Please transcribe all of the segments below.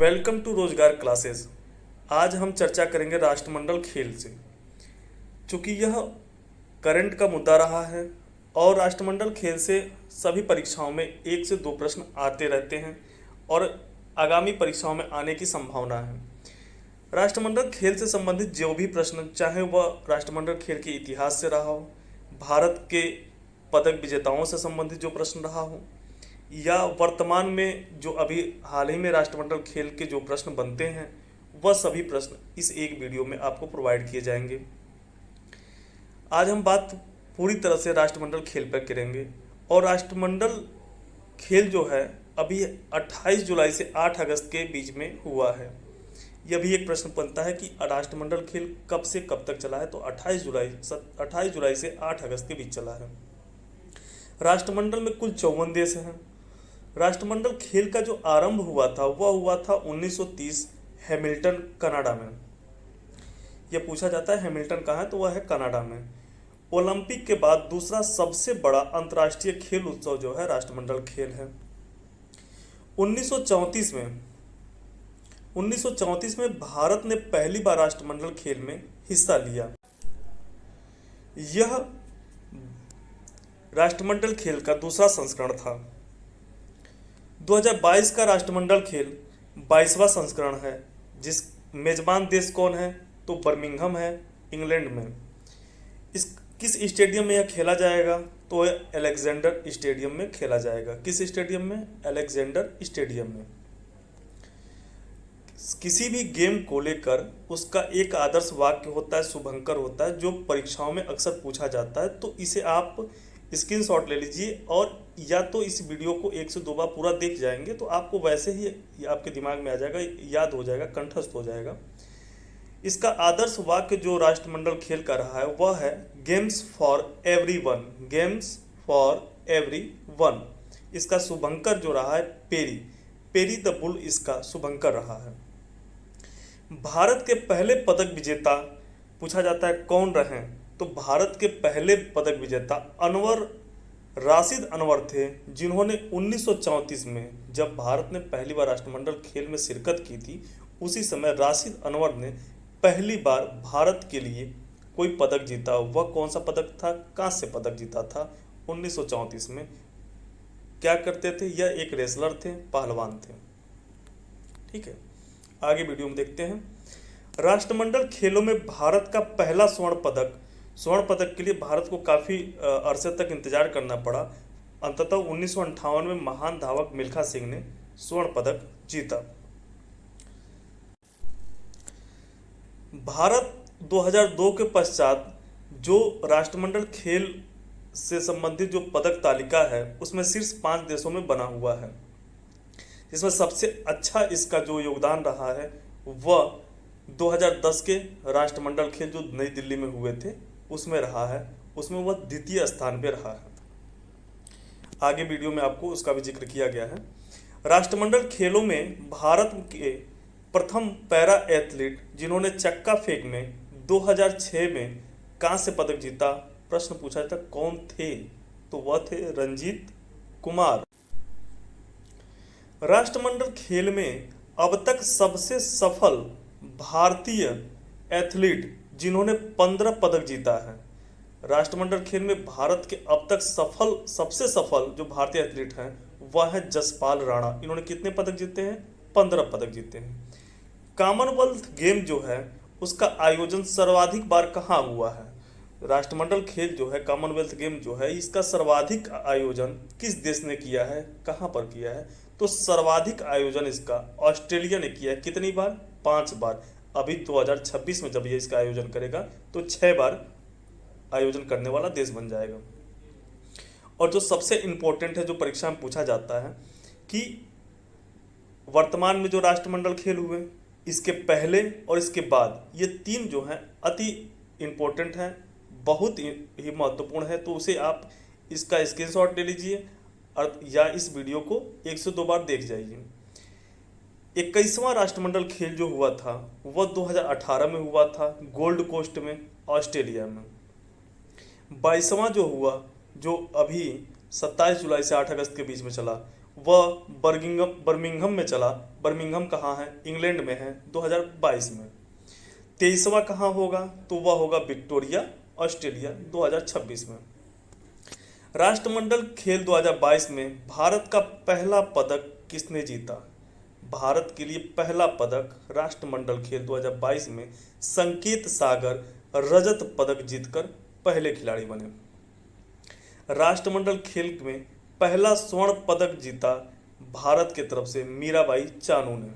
Welcome to रोजगार classes. आज हम चर्चा करेंगे राष्ट्रमंडल खेल से। चूँकि यह करंट का मुद्दा रहा है और राष्ट्रमंडल खेल से सभी परीक्षाओं में 1 से 2 प्रश्न आते रहते हैं और आगामी परीक्षाओं में आने की संभावना है। राष्ट्रमंडल खेल से संबंधित जो भी प्रश्न, चाहे वह राष्ट्रमंडल खेल के इतिहास से रहा हो, भारत के पदक विजेताओं से संबंधित जो प्रश्न रहा हो, या वर्तमान में जो अभी हाल ही में राष्ट्रमंडल खेल के जो प्रश्न बनते हैं, वह सभी प्रश्न इस एक वीडियो में आपको प्रोवाइड किए जाएंगे। आज हम बात पूरी तरह से राष्ट्रमंडल खेल पर करेंगे और राष्ट्रमंडल खेल जो है अभी 28 जुलाई से 8 अगस्त के बीच में हुआ है। यह भी एक प्रश्न बनता है कि राष्ट्रमंडल खेल कब से कब तक चला है, तो 28 जुलाई से 8 अगस्त के बीच चला है। राष्ट्रमंडल में कुल 54 देश हैं। राष्ट्रमंडल खेल का जो आरंभ हुआ था वह हुआ था 1930 हैमिल्टन, कनाडा में। यह पूछा जाता है हैमिल्टन कहाँ है, तो वह है कनाडा में। ओलंपिक के बाद दूसरा सबसे बड़ा अंतर्राष्ट्रीय खेल उत्सव जो है राष्ट्रमंडल खेल है। 1934 में भारत ने पहली बार राष्ट्रमंडल खेल में हिस्सा लिया। यह राष्ट्रमंडल खेल का दूसरा संस्करण था। 2022 का राष्ट्रमंडल खेल 22वां संस्करण है। जिस मेजबान देश कौन है, तो बर्मिंघम है, इंग्लैंड में। इस किस स्टेडियम में यह खेला जाएगा, तो यह अलेक्जेंडर स्टेडियम में खेला जाएगा। किस स्टेडियम में? अलेक्जेंडर स्टेडियम में। किसी भी गेम को लेकर उसका एक आदर्श वाक्य होता है, शुभंकर होता है, जो परीक्षाओं में अक्सर पूछा जाता है। तो इसे आप स्क्रीनशॉट ले लीजिए और या तो इस वीडियो को 1 से 2 बार पूरा देख जाएंगे तो आपको वैसे ही आपके दिमाग में आ जाएगा, याद हो जाएगा, कंठस्थ हो जाएगा। इसका आदर्श वाक्य जो राष्ट्रमंडल खेल का रहा है वह है games for everyone. Games for everyone. इसका शुभंकर जो रहा है पेरी द बुल, इसका शुभंकर रहा है। भारत के पहले पदक विजेता पूछा जाता है कौन रहे, तो भारत के पहले पदक विजेता राशिद अनवर थे, जिन्होंने 1934 में, जब भारत ने पहली बार राष्ट्रमंडल खेल में शिरकत की थी, उसी समय राशिद अनवर ने पहली बार भारत के लिए कोई पदक जीता। वह कौन सा पदक था? कांस्य पदक जीता था 1934 में। क्या करते थे? यह एक रेसलर थे, पहलवान थे। ठीक है, आगे वीडियो में देखते हैं। राष्ट्रमंडल खेलों में भारत का पहला स्वर्ण पदक के लिए भारत को काफ़ी अरसे तक इंतजार करना पड़ा। अंततः 1958 में महान धावक मिल्खा सिंह ने स्वर्ण पदक जीता। भारत 2002 के पश्चात जो राष्ट्रमंडल खेल से संबंधित जो पदक तालिका है उसमें शीर्ष 5 देशों में बना हुआ है, जिसमें सबसे अच्छा इसका जो योगदान रहा है वह 2010 के राष्ट्रमंडल खेल जो नई दिल्ली में हुए थे उसमें रहा है। उसमें वह द्वितीय स्थान पे रहा है। आगे वीडियो में आपको उसका भी जिक्र किया गया है। राष्ट्रमंडल खेलों में भारत के प्रथम पैरा एथलीट जिन्होंने चक्का फेंक में 2006 में कांस्य पदक जीता, प्रश्न पूछा जाता कौन थे, तो वह थे रंजीत कुमार। राष्ट्रमंडल खेल में अब तक सबसे सफल भारतीय एथलीट जिन्होंने 15 पदक जीता है। राष्ट्रमंडल खेल में भारत के अब तक सबसे सफल जो भारतीय एथलीट हैं वह है जसपाल राणा। इन्होंने कितने पदक जीते हैं? 15 पदक जीते हैं। कॉमनवेल्थ गेम जो है उसका आयोजन सर्वाधिक बार कहाँ हुआ है? राष्ट्रमंडल खेल जो है, कॉमनवेल्थ गेम जो है, इसका सर्वाधिक आयोजन किस देश ने किया है, कहाँ पर किया है? तो सर्वाधिक आयोजन इसका ऑस्ट्रेलिया ने किया है। कितनी बार? 5 बार। अभी 2026 में जब ये इसका आयोजन करेगा तो 6 बार आयोजन करने वाला देश बन जाएगा। और जो सबसे इम्पोर्टेंट है, जो परीक्षा में पूछा जाता है कि वर्तमान में जो राष्ट्रमंडल खेल हुए, इसके पहले और इसके बाद, ये 3 जो हैं अति इम्पोर्टेंट हैं, बहुत ही महत्वपूर्ण है। तो उसे आप इसका स्क्रीनशॉट ले लीजिए या इस वीडियो को 1 से 2 बार देख जाइए। 21वां राष्ट्रमंडल खेल जो हुआ था वह 2018 में हुआ था, गोल्ड कोस्ट में, ऑस्ट्रेलिया में। 22वां जो हुआ, जो अभी 27 जुलाई से 8 अगस्त के बीच में चला, वह बर्मिंघम में चला। बर्मिंघम कहाँ है? इंग्लैंड में है, 2022 में। 23वां कहाँ होगा? तो वह होगा विक्टोरिया, ऑस्ट्रेलिया, 2026 में। राष्ट्रमंडल खेल 2022 में भारत का पहला पदक किसने जीता? भारत के लिए पहला पदक राष्ट्रमंडल खेल 2022 में संकेत सागर रजत पदक जीतकर पहले खिलाड़ी बने। राष्ट्रमंडल खेल में पहला स्वर्ण पदक जीता भारत की तरफ से मीराबाई चानू ने।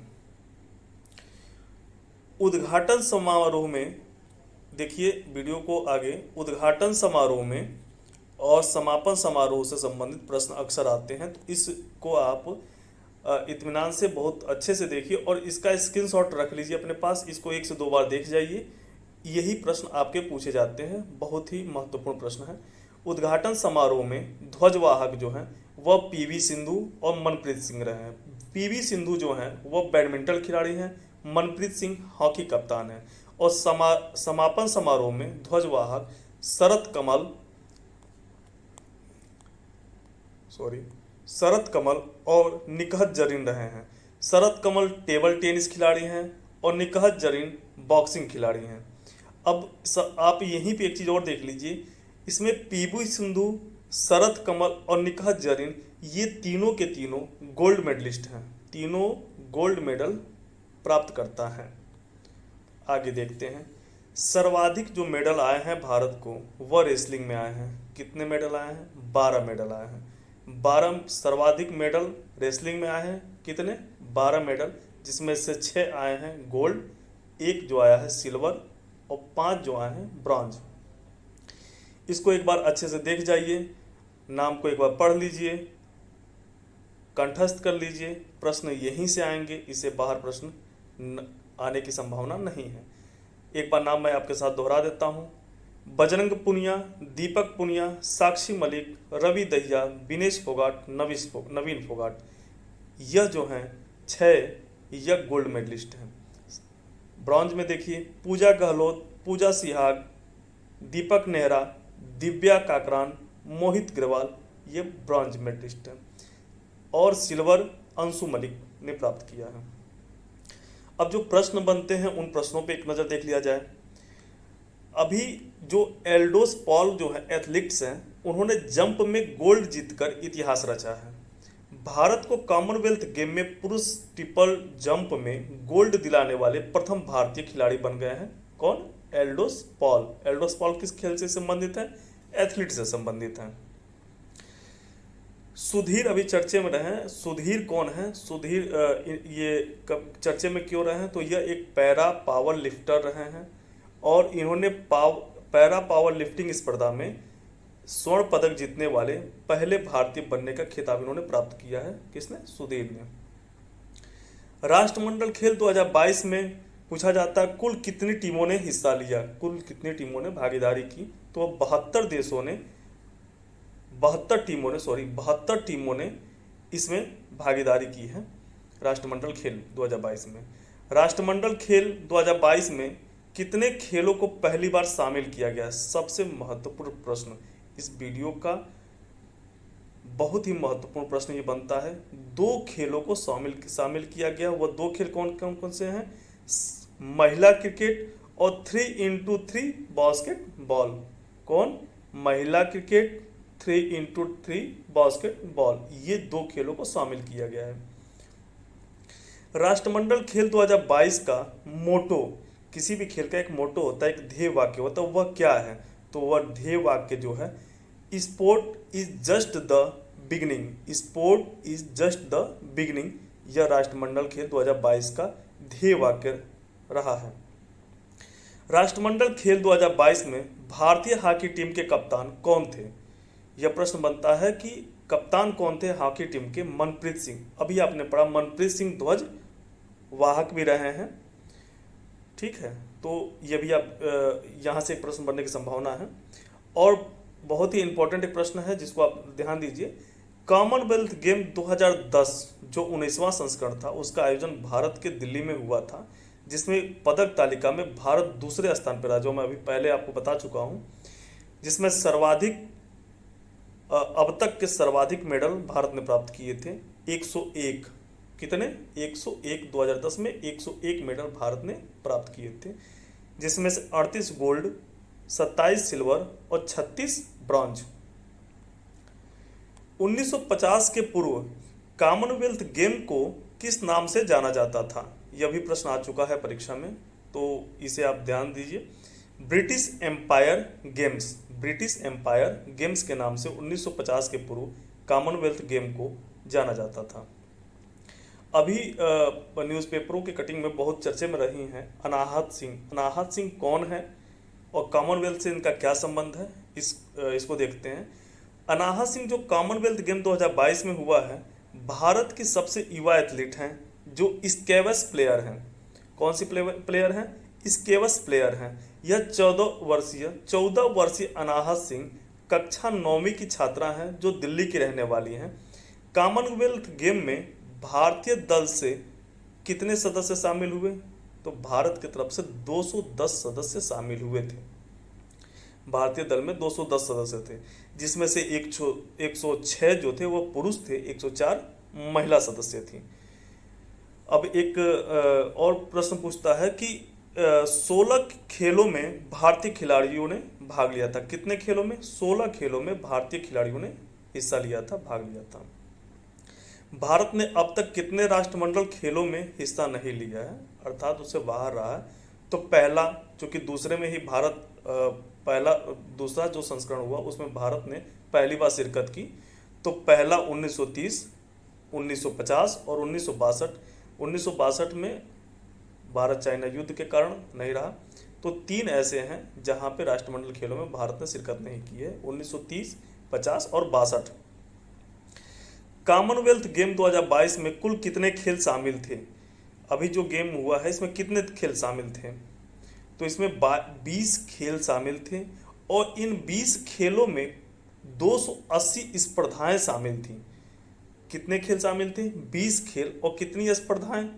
उद्घाटन समारोह में, देखिए वीडियो को आगे, उद्घाटन समारोह में और समापन समारोह से संबंधित प्रश्न अक्सर आते हैं, तो इसको आप इत्मीनान से बहुत अच्छे से देखिए और इसका स्क्रीनशॉट रख लीजिए अपने पास। इसको 1 से 2 बार देख जाइए, यही प्रश्न आपके पूछे जाते हैं, बहुत ही महत्वपूर्ण प्रश्न है। उद्घाटन समारोह में ध्वजवाहक जो हैं वह पीवी सिंधु और मनप्रीत सिंह रहे हैं। पीवी सिंधु जो हैं वह बैडमिंटन खिलाड़ी हैं, मनप्रीत सिंह हॉकी कप्तान हैं। और समापन समारोह में ध्वजवाहक शरत कमल और निकहत जरीन रहे हैं। शरत कमल टेबल टेनिस खिलाड़ी हैं और निकहत जरीन बॉक्सिंग खिलाड़ी हैं। अब आप यहीं पे एक चीज़ और देख लीजिए, इसमें पीवी सिंधु, शरत कमल और निकहत जरीन, ये तीनों के तीनों गोल्ड मेडलिस्ट हैं, तीनों गोल्ड मेडल प्राप्त करता है। आगे देखते हैं, सर्वाधिक जो मेडल आए हैं भारत को वह रेसलिंग में आए हैं। कितने मेडल आए हैं? 12 मेडल आए हैं। 12 सर्वाधिक मेडल रेसलिंग में आए हैं। कितने? 12 मेडल, जिसमें से 6 आए हैं गोल्ड, 1 जो आया है सिल्वर और 5 जो आए हैं ब्रॉन्ज। इसको एक बार अच्छे से देख जाइए, नाम को एक बार पढ़ लीजिए, कंठस्थ कर लीजिए, प्रश्न यहीं से आएंगे, इससे बाहर प्रश्न आने की संभावना नहीं है। एक बार नाम मैं आपके साथ दोहरा देता हूँ, बजरंग पुनिया, दीपक पुनिया, साक्षी मलिक, रवि दहिया, विनेश फोगाट, नवीन फोगाट, यह जो हैं 6 यह गोल्ड मेडलिस्ट हैं। ब्रॉन्ज में देखिए पूजा गहलोत, पूजा सिहाग, दीपक नेहरा, दिव्या काकरान, मोहित ग्रेवाल, ये ब्रॉन्ज मेडलिस्ट हैं। और सिल्वर अंशु मलिक ने प्राप्त किया है। अब जो प्रश्न बनते हैं उन प्रश्नों पे एक नज़र देख लिया जाए। अभी जो एल्डोस पॉल जो है एथलीट्स हैं, उन्होंने जंप में गोल्ड जीतकर इतिहास रचा है। भारत को कॉमनवेल्थ गेम में पुरुष ट्रिपल जंप में गोल्ड दिलाने वाले प्रथम भारतीय खिलाड़ी बन गए हैं। कौन? एल्डोस पॉल। एल्डोस पॉल किस खेल से संबंधित है? एथलीट से संबंधित है। सुधीर अभी चर्चे में रहे हैं। सुधीर कौन है? सुधीर ये कब चर्चे में क्यों रहे हैं? तो यह एक पैरा पावर लिफ्टर रहे हैं और इन्होंने पैरा पावर लिफ्टिंग स्पर्धा में स्वर्ण पदक जीतने वाले पहले भारतीय बनने का खिताब इन्होंने प्राप्त किया है। किसने? सुधीर ने। राष्ट्रमंडल खेल 2022 में पूछा जाता है कुल कितनी टीमों ने हिस्सा लिया, कुल कितनी टीमों ने भागीदारी की? तो 72 टीमों ने इसमें भागीदारी की है राष्ट्रमंडल खेल 2022 में। राष्ट्रमंडल खेल 2022 में कितने खेलों को पहली बार शामिल किया गया? सबसे महत्वपूर्ण प्रश्न इस वीडियो का, बहुत ही महत्वपूर्ण प्रश्न ये बनता है। 2 खेलों को शामिल किया गया। वह 2 खेल कौन कौन से हैं? महिला क्रिकेट और 3x3 बास्केटबॉल। कौन? महिला क्रिकेट, 3x3 बास्केटबॉल, ये 2 खेलों को शामिल किया गया है। राष्ट्रमंडल खेल 2022 का मोटो, किसी भी खेल का एक मोटो होता है, एक ध्येय वाक्य होता है, वह क्या है? तो वह ध्येय वाक्य जो है, sport is just the beginning, sport is just the beginning, यह राष्ट्रमंडल खेल 2022 का ध्येय वाक्य रहा है। राष्ट्रमंडल खेल 2022 में भारतीय हॉकी टीम के कप्तान कौन थे? यह प्रश्न बनता है कि कप्तान कौन थे हॉकी टीम के? मनप्रीत सिंह। अभी आपने पढ़ा, मनप्रीत सिंह ध्वज वाहक भी रहे हैं। ठीक है, तो ये भी आप यहाँ से एक प्रश्न बनने की संभावना है। और बहुत ही इंपॉर्टेंट एक प्रश्न है जिसको आप ध्यान दीजिए। कॉमनवेल्थ गेम 2010 जो 19वां संस्करण था, उसका आयोजन भारत के दिल्ली में हुआ था, जिसमें पदक तालिका में भारत दूसरे स्थान पर रहा, जो मैं अभी पहले आपको बता चुका हूँ, जिसमें सर्वाधिक अब तक के सर्वाधिक मेडल भारत ने प्राप्त किए थे 101। कितने? 101। 2010 में 101 मेडल भारत ने प्राप्त किए थे, जिसमें से 38 गोल्ड, 27 सिल्वर और 36 ब्रॉन्ज। 1950 के पूर्व कॉमनवेल्थ गेम को किस नाम से जाना जाता था? यह भी प्रश्न आ चुका है परीक्षा में, तो इसे आप ध्यान दीजिए। British Empire Games, British Empire Games के नाम से 1950 के पूर्व कॉमनवेल्थ गेम को जाना जाता था। अभी न्यूज़पेपरों के कटिंग में बहुत चर्चे में रही हैं अनाहत सिंह। अनाहत सिंह कौन है और कॉमनवेल्थ से इनका क्या संबंध है, इसको देखते हैं। अनाहत सिंह जो कॉमनवेल्थ गेम 2022 में हुआ है, भारत की सबसे युवा एथलीट हैं जो स्केवस प्लेयर हैं। कौन सी प्लेयर हैं? स्केवस प्लेयर हैं। यह 14 वर्षीय अनाहत सिंह कक्षा 9वीं की छात्रा हैं जो दिल्ली की रहने वाली हैं। कॉमनवेल्थ गेम में भारतीय दल से कितने सदस्य शामिल हुए? तो भारत की तरफ से 210 सदस्य शामिल हुए थे। भारतीय दल में 210 सदस्य थे, जिसमें से 106 जो थे वो पुरुष थे, 104 महिला सदस्य थी। अब एक और प्रश्न पूछता है कि 16 खेलों में भारतीय खिलाड़ियों ने भाग लिया था। कितने खेलों में? 16 खेलों में भारतीय खिलाड़ियों ने हिस्सा लिया था, भाग लिया था। भारत ने अब तक कितने राष्ट्रमंडल खेलों में हिस्सा नहीं लिया है, अर्थात उससे बाहर रहा है? तो पहला, चूंकि दूसरे में ही भारत दूसरा जो संस्करण हुआ उसमें भारत ने पहली बार शिरकत की, तो पहला 1930, 1950 और 1962। 1962 में भारत चाइना युद्ध के कारण नहीं रहा, तो 3 ऐसे हैं जहां पे राष्ट्रमंडल खेलों में भारत ने शिरकत नहीं की है, 1930, 50 और 62। कॉमनवेल्थ गेम 2022 में कुल कितने खेल शामिल थे? अभी जो गेम हुआ है इसमें कितने खेल शामिल थे? तो इसमें 20 खेल शामिल थे और इन 20 खेलों में 280 स्पर्धाएं शामिल थी। कितने खेल शामिल थे? 20 खेल और कितनी स्पर्धाएं?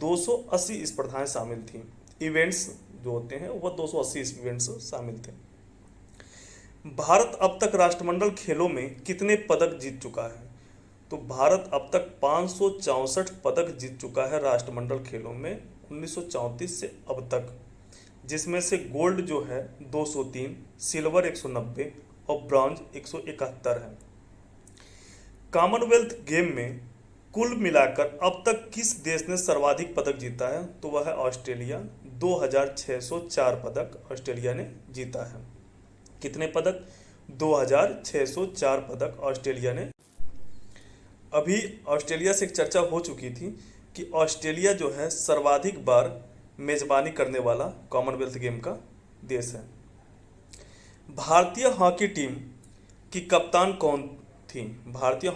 280 स्पर्धाएं शामिल थी। इवेंट्स जो होते हैं वह 280 इवेंट्स शामिल थे। भारत अब तक राष्ट्रमंडल खेलों में कितने पदक जीत चुका है? तो भारत अब तक 564 पदक जीत चुका है राष्ट्रमंडल खेलों में 1934 से अब तक, जिसमें से गोल्ड जो है 203, सिल्वर 190 और ब्रॉन्ज 171 है। कॉमनवेल्थ गेम में कुल मिलाकर अब तक किस देश ने सर्वाधिक पदक जीता है? तो वह है ऑस्ट्रेलिया। 2604 पदक ऑस्ट्रेलिया ने जीता है। कितने पदक? 2604 पदक ऑस्ट्रेलिया ने। अभी ऑस्ट्रेलिया से एक चर्चा हो चुकी थी कि ऑस्ट्रेलिया जो है सर्वाधिक बार मेजबानी करने वाला कॉमनवेल्थ गेम का देश है। भारतीय हॉकी टीम की कप्तान कौन थी? भारतीय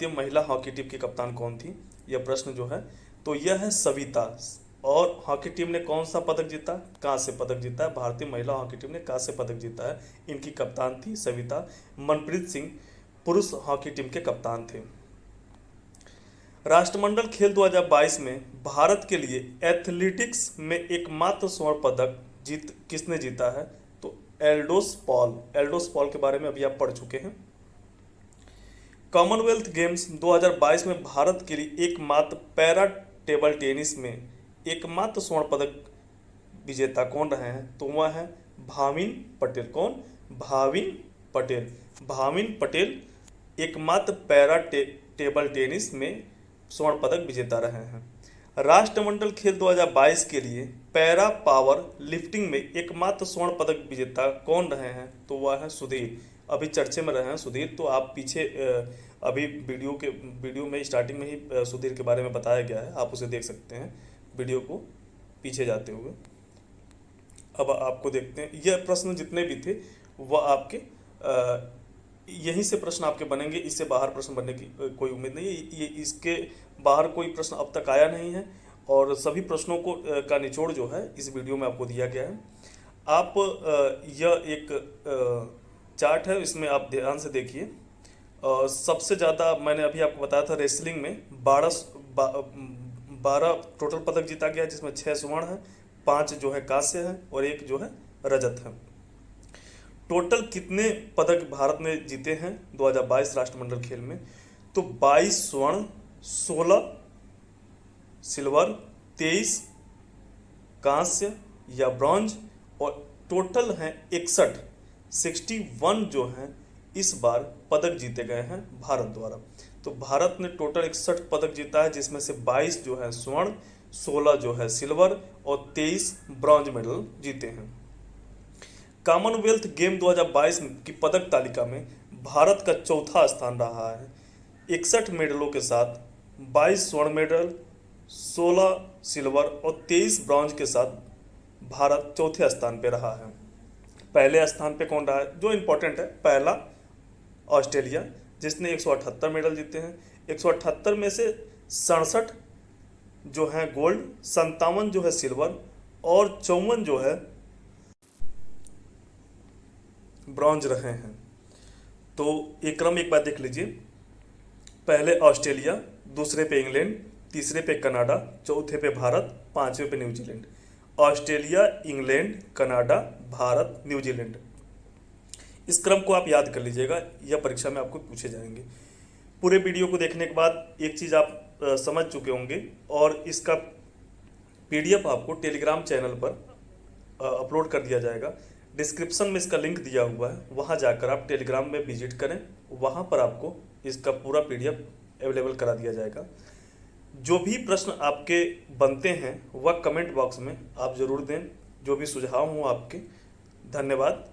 महिला हॉकी टीम की कप्तान कौन थी? यह प्रश्न जो है तो यह है सविता। और हॉकी टीम ने कौन सा पदक जीता? कांस्य पदक जीता है। भारतीय महिला हॉकी टीम ने कांस्य पदक जीता है। इनकी कप्तान थी सविता। मनप्रीत सिंह पुरुष हॉकी टीम के कप्तान थे। राष्ट्रमंडल खेल 2022 में भारत के लिए एथलेटिक्स में एकमात्र स्वर्ण पदक किसने जीता है? तो एल्डोस पॉल के बारे में अभी आप पढ़ चुके हैं। कॉमनवेल्थ गेम्स 2022 में भारत के लिए एकमात्र पैरा टेबल टेनिस में एकमात्र स्वर्ण पदक विजेता कौन रहे हैं? तो वह है भाविन पटेल। कौन? भाविन पटेल एकमात्र पैरा टेबल टेनिस में स्वर्ण पदक विजेता रहे हैं। राष्ट्रमंडल खेल 2022 के लिए पैरा पावर लिफ्टिंग में एकमात्र स्वर्ण पदक विजेता कौन रहे हैं? तो वह है सुधीर। अभी चर्चे में रहे हैं सुधीर, तो आप पीछे अभी वीडियो में स्टार्टिंग में ही सुधीर के बारे में बताया गया है, आप उसे देख सकते हैं वीडियो को पीछे जाते हुए। अब आपको देखते हैं, यह प्रश्न जितने भी थे वह आपके यहीं से प्रश्न आपके बनेंगे, इससे बाहर प्रश्न बनने की कोई उम्मीद नहीं है। ये इसके बाहर कोई प्रश्न अब तक आया नहीं है और सभी प्रश्नों को का निचोड़ जो है इस वीडियो में आपको दिया गया है। आप यह एक चार्ट है, इसमें आप ध्यान से देखिए। सबसे ज़्यादा मैंने अभी आपको बताया था रेसलिंग में 12 टोटल पदक जीता गया, जिसमें 6 स्वर्ण है, 5 जो है कांस्य है और 1 जो है रजत है। टोटल कितने पदक भारत ने जीते हैं 2022 राष्ट्रमंडल खेल में? तो 22 स्वर्ण, 16 सिल्वर, 23 कांस्य या ब्रॉन्ज, और टोटल हैं 61 जो हैं इस बार पदक जीते गए हैं भारत द्वारा। तो भारत ने टोटल 61 पदक जीता है, जिसमें से 22 जो है स्वर्ण, 16 जो है सिल्वर और 23 ब्रॉन्ज मेडल जीते हैं। कॉमनवेल्थ गेम 2022 की पदक तालिका में भारत का चौथा स्थान रहा है। 61 मेडलों के साथ 22 स्वर्ण मेडल, 16 सिल्वर और 23 ब्रॉन्ज के साथ भारत चौथे स्थान पे रहा है। पहले स्थान पे कौन रहा है जो इम्पोर्टेंट है? पहला ऑस्ट्रेलिया, जिसने 178 मेडल जीते हैं। 178 में से 67 जो है गोल्ड, 57 जो है सिल्वर और 54 जो है ब्रॉन्ज रहे हैं। तो ये क्रम एक बार देख लीजिए। पहले ऑस्ट्रेलिया, दूसरे पे इंग्लैंड, तीसरे पे कनाडा, चौथे पे भारत, पांचवें पे New Zealand. Australia, England, Canada, Bharat, New Zealand. इस क्रम को आप याद कर लीजिएगा, यह परीक्षा में आपको पूछे जाएंगे। पूरे वीडियो को देखने के बाद एक चीज़ आप समझ चुके होंगे, और इसका PDF आपको टेलीग्राम चैनल पर अपलोड कर दिया जाएगा। डिस्क्रिप्शन में इसका लिंक दिया हुआ है, वहाँ जाकर आप टेलीग्राम में विजिट करें, वहाँ पर आपको इसका पूरा PDF अवेलेबल करा दिया जाएगा। जो भी प्रश्न आपके बनते हैं वह कमेंट बॉक्स में आप ज़रूर दें, जो भी सुझाव हों आपके। धन्यवाद।